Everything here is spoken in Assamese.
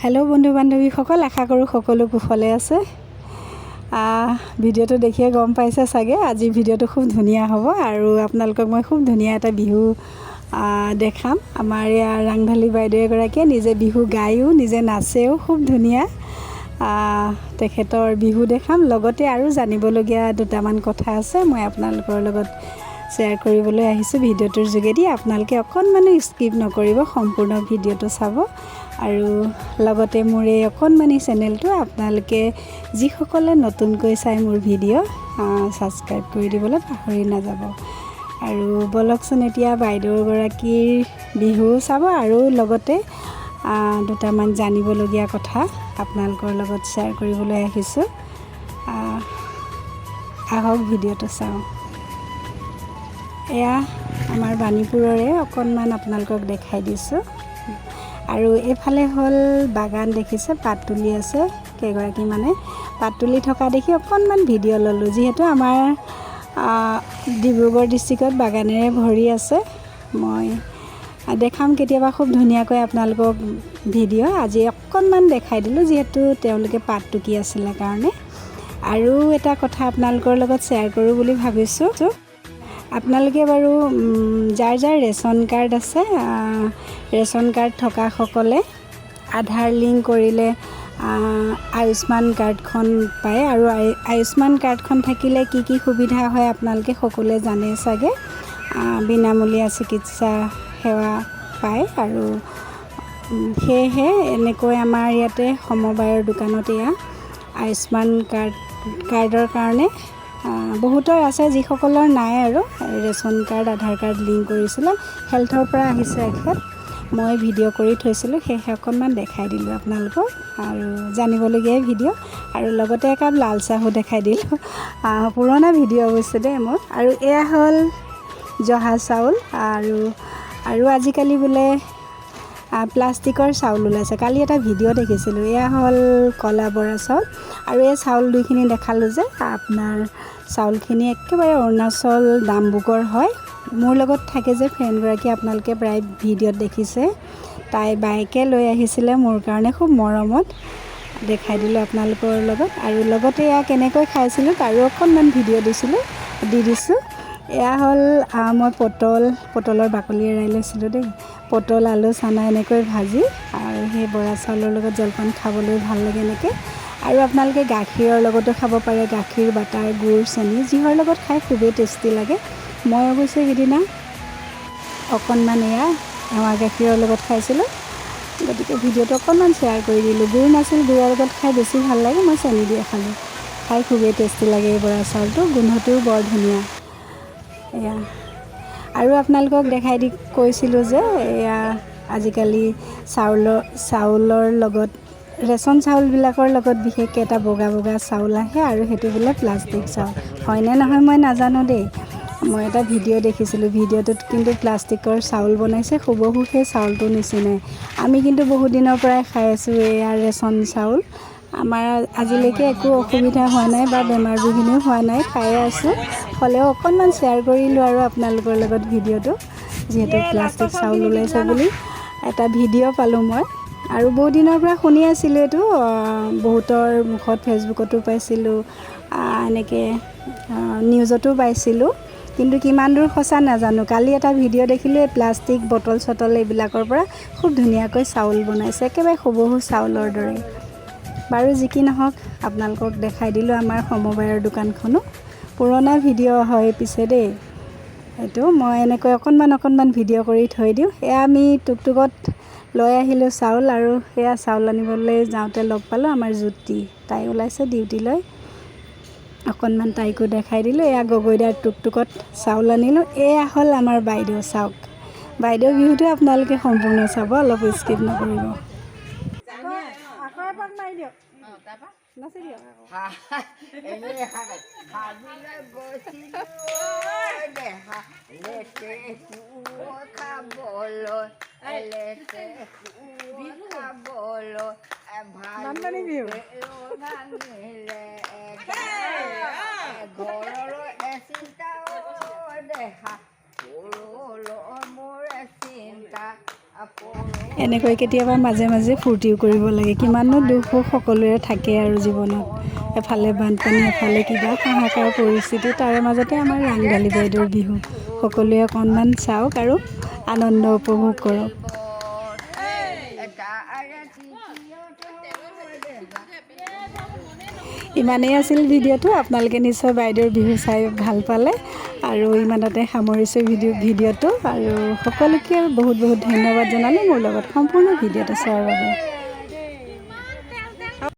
হেল্ল' বন্ধু বান্ধৱীসকল, আশা কৰোঁ সকলো কুশলে আছে। ভিডিঅ'টো দেখিয়ে গম পাইছে চাগে আজি ভিডিঅ'টো খুব ধুনীয়া হ'ব আৰু আপোনালোকক মই খুব ধুনীয়া এটা বিহু দেখাম। আমাৰ ইয়াৰ ৰাংঢালী বাইদেউ এগৰাকীয়ে নিজে বিহু গায়ো নিজে নাচেও, খুব ধুনীয়া। তেখেতৰ বিহু দেখাম, লগতে আৰু জানিবলগীয়া দুটামান কথা আছে মই আপোনালোকৰ লগত শ্বেয়াৰ কৰিবলৈ আহিছোঁ ভিডিঅ'টোৰ যোগেদি। আপোনালোকে অকণমানো স্কিপ নকৰিব, সম্পূৰ্ণ ভিডিঅ'টো চাব। আৰু লগতে মোৰ এই অকণমানি চেনেলটো আপোনালোকে যিসকলে নতুনকৈ চাই মোৰ ভিডিঅ' ছাবস্ক্ৰাইব কৰি দিবলৈ পাহৰি নাযাব। আৰু বলকচোন এতিয়া বাইদেউগৰাকীৰ বিহু চাব আৰু লগতে দুটামান জানিবলগীয়া কথা আপোনালোকৰ লগত শ্বেয়াৰ কৰিবলৈ আহিছোঁ। আহক ভিডিঅ'টো চাওঁ। এয়া আমাৰ বাণীপুৰৰে অকণমান আপোনালোকক দেখাই দিছোঁ। আৰু এইফালে হ'ল বাগান, দেখিছে পাত তুলি আছে কেইগৰাকী মানে পাত তুলি থকা দেখি অকণমান ভিডিঅ' ল'লোঁ। যিহেতু আমাৰ ডিব্ৰুগড় ডিষ্ট্ৰিক্টত বাগানেৰে ভৰি আছে। মই দেখাম কেতিয়াবা খুব ধুনীয়াকৈ আপোনালোকক ভিডিঅ'। আজি অকণমান দেখাই দিলোঁ যিহেতু তেওঁলোকে পাত টুকি আছিলে কাৰণে। আৰু এটা কথা আপোনালোকৰ লগত শ্বেয়াৰ কৰোঁ বুলি ভাবিছোঁ। আপোনালোকে বাৰু যাৰ যাৰ ৰেচন কাৰ্ড আছে, ৰেচন কাৰ্ড থকাসকলে আধাৰ লিংক কৰিলে আয়ুষ্মান কাৰ্ডখন পায়। আৰু আয়ুষ্মান কাৰ্ডখন থাকিলে কি কি সুবিধা হয় আপোনালোকে সকলোৱে জানে চাগে। বিনামূলীয়া চিকিৎসা সেৱা পায়। আৰু সেয়েহে এনেকৈ আমাৰ ইয়াতে সমবায়ৰ দোকানত এয়া আয়ুষ্মান কাৰ্ডৰ কাৰণে বহুতৰ আছে, যিসকলৰ নাই আৰু ৰেচন কাৰ্ড আধাৰ কাৰ্ড লিংক কৰিছিলে। হেল্থৰ পৰা আহিছে এখেত, মই ভিডিঅ' কৰি থৈছিলোঁ, সেয়েহে অকণমান দেখাই দিলোঁ আপোনালোকক। আৰু জানিবলগীয়াই ভিডিঅ'। আৰু লগতে একাপ লাল চাহো দেখাই দিলোঁ। পুৰণা ভিডিঅ' অৱশ্যে দেই মোৰ। আৰু এয়া হ'ল জহা চাউল। আৰু আজিকালি বোলে প্লাষ্টিকৰ চাউল ওলাইছে। কালি এটা ভিডিঅ' দেখিছিলোঁ, এয়া হ'ল কলা বৰা চাউল। আৰু এই চাউল দুইখিনি দেখালোঁ যে আপোনাৰ চাউলখিনি একেবাৰে অৰুণাচল ডাম্বুকৰ হয়। মোৰ লগত থাকে যে ফ্ৰেণ্ডগৰাকী, আপোনালোকে প্ৰায় ভিডিঅ'ত দেখিছে, তাই বাইকে লৈ আহিছিলে মোৰ কাৰণে, খুব মৰমত দেখাই দিলোঁ আপোনালোকৰ লগত। আৰু লগতে এয়া কেনেকৈ খাইছিলোঁ তাৰো অকণমান ভিডিঅ' দি দিছোঁ। এয়া হ'ল মই পটলৰ বাকলি এৰাই লৈছিলোঁ দেই। পটল আলু চানা এনেকৈ ভাজি, আৰু সেই বৰা চাউলৰ লগত জলপান খাবলৈ ভাল লাগে এনেকৈ। আৰু আপোনালোকে গাখীৰৰ লগতো খাব পাৰে, গাখীৰ, বাটাৰ, গুড়, চেনি, যিহৰ লগত খাই খুবেই টেষ্টি লাগে। মই অৱশ্যে সিদিনা অকণমান এয়া এৱা গাখীৰৰ লগত খাইছিলোঁ, গতিকে ভিডিঅ'টো অকণমান শ্বেয়াৰ কৰি দিলোঁ। গুড় নাছিল, গুড়ৰ লগত খাই বেছি ভাল লাগে, মই চেনি দিয়ে খালোঁ। খাই খুবেই টেষ্টি লাগে এই বৰা চাউলটো, গোন্ধটোও বৰ ধুনীয়া। এয়া আৰু আপোনালোকক দেখাই দি কৈছিলোঁ যে এয়া আজিকালি চাউলৰ লগত ৰেচন চাউলবিলাকৰ লগত বিশেষকৈ এটা বগা বগা চাউল আহে, আৰু সেইটো বোলে প্লাষ্টিক চাউল। হয়নে নহয় মই নাজানো দেই। মই এটা ভিডিঅ' দেখিছিলোঁ, ভিডিঅ'টোত কিন্তু প্লাষ্টিকৰ চাউল বনাইছে, হুবহু সেই চাউলটোৰ নিচিনাই। আমি কিন্তু বহুত দিনৰ পৰাই খাই আছোঁ এয়া ৰেচন চাউল। আমাৰ আজিলৈকে একো অসুবিধা হোৱা নাই বা বেমাৰ বিঘিনিও হোৱা নাই, খায়ে আছোঁ। হ'লেও অকণমান শ্বেয়াৰ কৰিলোঁ আৰু আপোনালোকৰ লগত ভিডিঅ'টো, যিহেতু প্লাষ্টিক চাউল ওলাইছে বুলি এটা ভিডিঅ' পালোঁ মই। আৰু বহুত দিনৰ পৰা শুনি আছিলোঁ এইটো, বহুতৰ মুখত ফেচবুকতো পাইছিলোঁ, এনেকৈ নিউজতো পাইছিলোঁ, কিন্তু কিমান দূৰ সঁচা নাজানো। কালি এটা ভিডিঅ' দেখিলোঁ, এই প্লাষ্টিক বটল চটল এইবিলাকৰ পৰা খুব ধুনীয়াকৈ চাউল বনাইছে, একেবাৰে হুবহু চাউলৰ দৰে। বাৰু যি কি নহওক, আপোনালোকক দেখাই দিলোঁ আমাৰ সমবায়ৰ দোকানখনো। পুৰণা ভিডিঅ' হয় পিছে দেই এইটো, মই এনেকৈ অকণমান ভিডিঅ' কৰি থৈ দিওঁ। এয়া আমি টুকটুকত লৈ আহিলোঁ চাউল, আৰু সেয়া চাউল আনিবলৈ যাওঁতে লগ পালোঁ আমাৰ জ্যোতি, তাই ওলাইছে ডিউটিলৈ। অকণমান তাইকো দেখাই দিলোঁ। এয়া গগৈদাৰ টুকটুকত চাউল আনিলোঁ। এয়া হ'ল আমাৰ বাইদেউ, চাওক বাইদেউ বিহুটো আপোনালোকে সম্পূৰ্ণ চাব, অলপ স্কিপ নকৰিব। এনেকৈ কেতিয়াবা মাজে মাজে ফূৰ্তিও কৰিব লাগে। কিমাননো দুখ সুখ সকলোৰে থাকে আৰু জীৱনত। এফালে বানপানী, এফালে কিবা হাহাকাৰ পৰিস্থিতি, তাৰে মাজতে আমাৰ ৰাংঢালী বাইদেউৰ বিহু। সকলোৱে অকণমান চাওক আৰু আনন্দ উপভোগ কৰক। ইমানেই আছিল ভিডিঅ'টো। আপোনালোকে নিশ্চয় বাইদেউৰ বিহু চাই ভাল পালে আৰু ইমানতে সামৰিছোঁ ভিডিঅ'টো। আৰু সকলোকে বহুত বহুত ধন্যবাদ জনালোঁ মোৰ লগত সম্পূৰ্ণ ভিডিঅ'টো চোৱাৰ বাবে।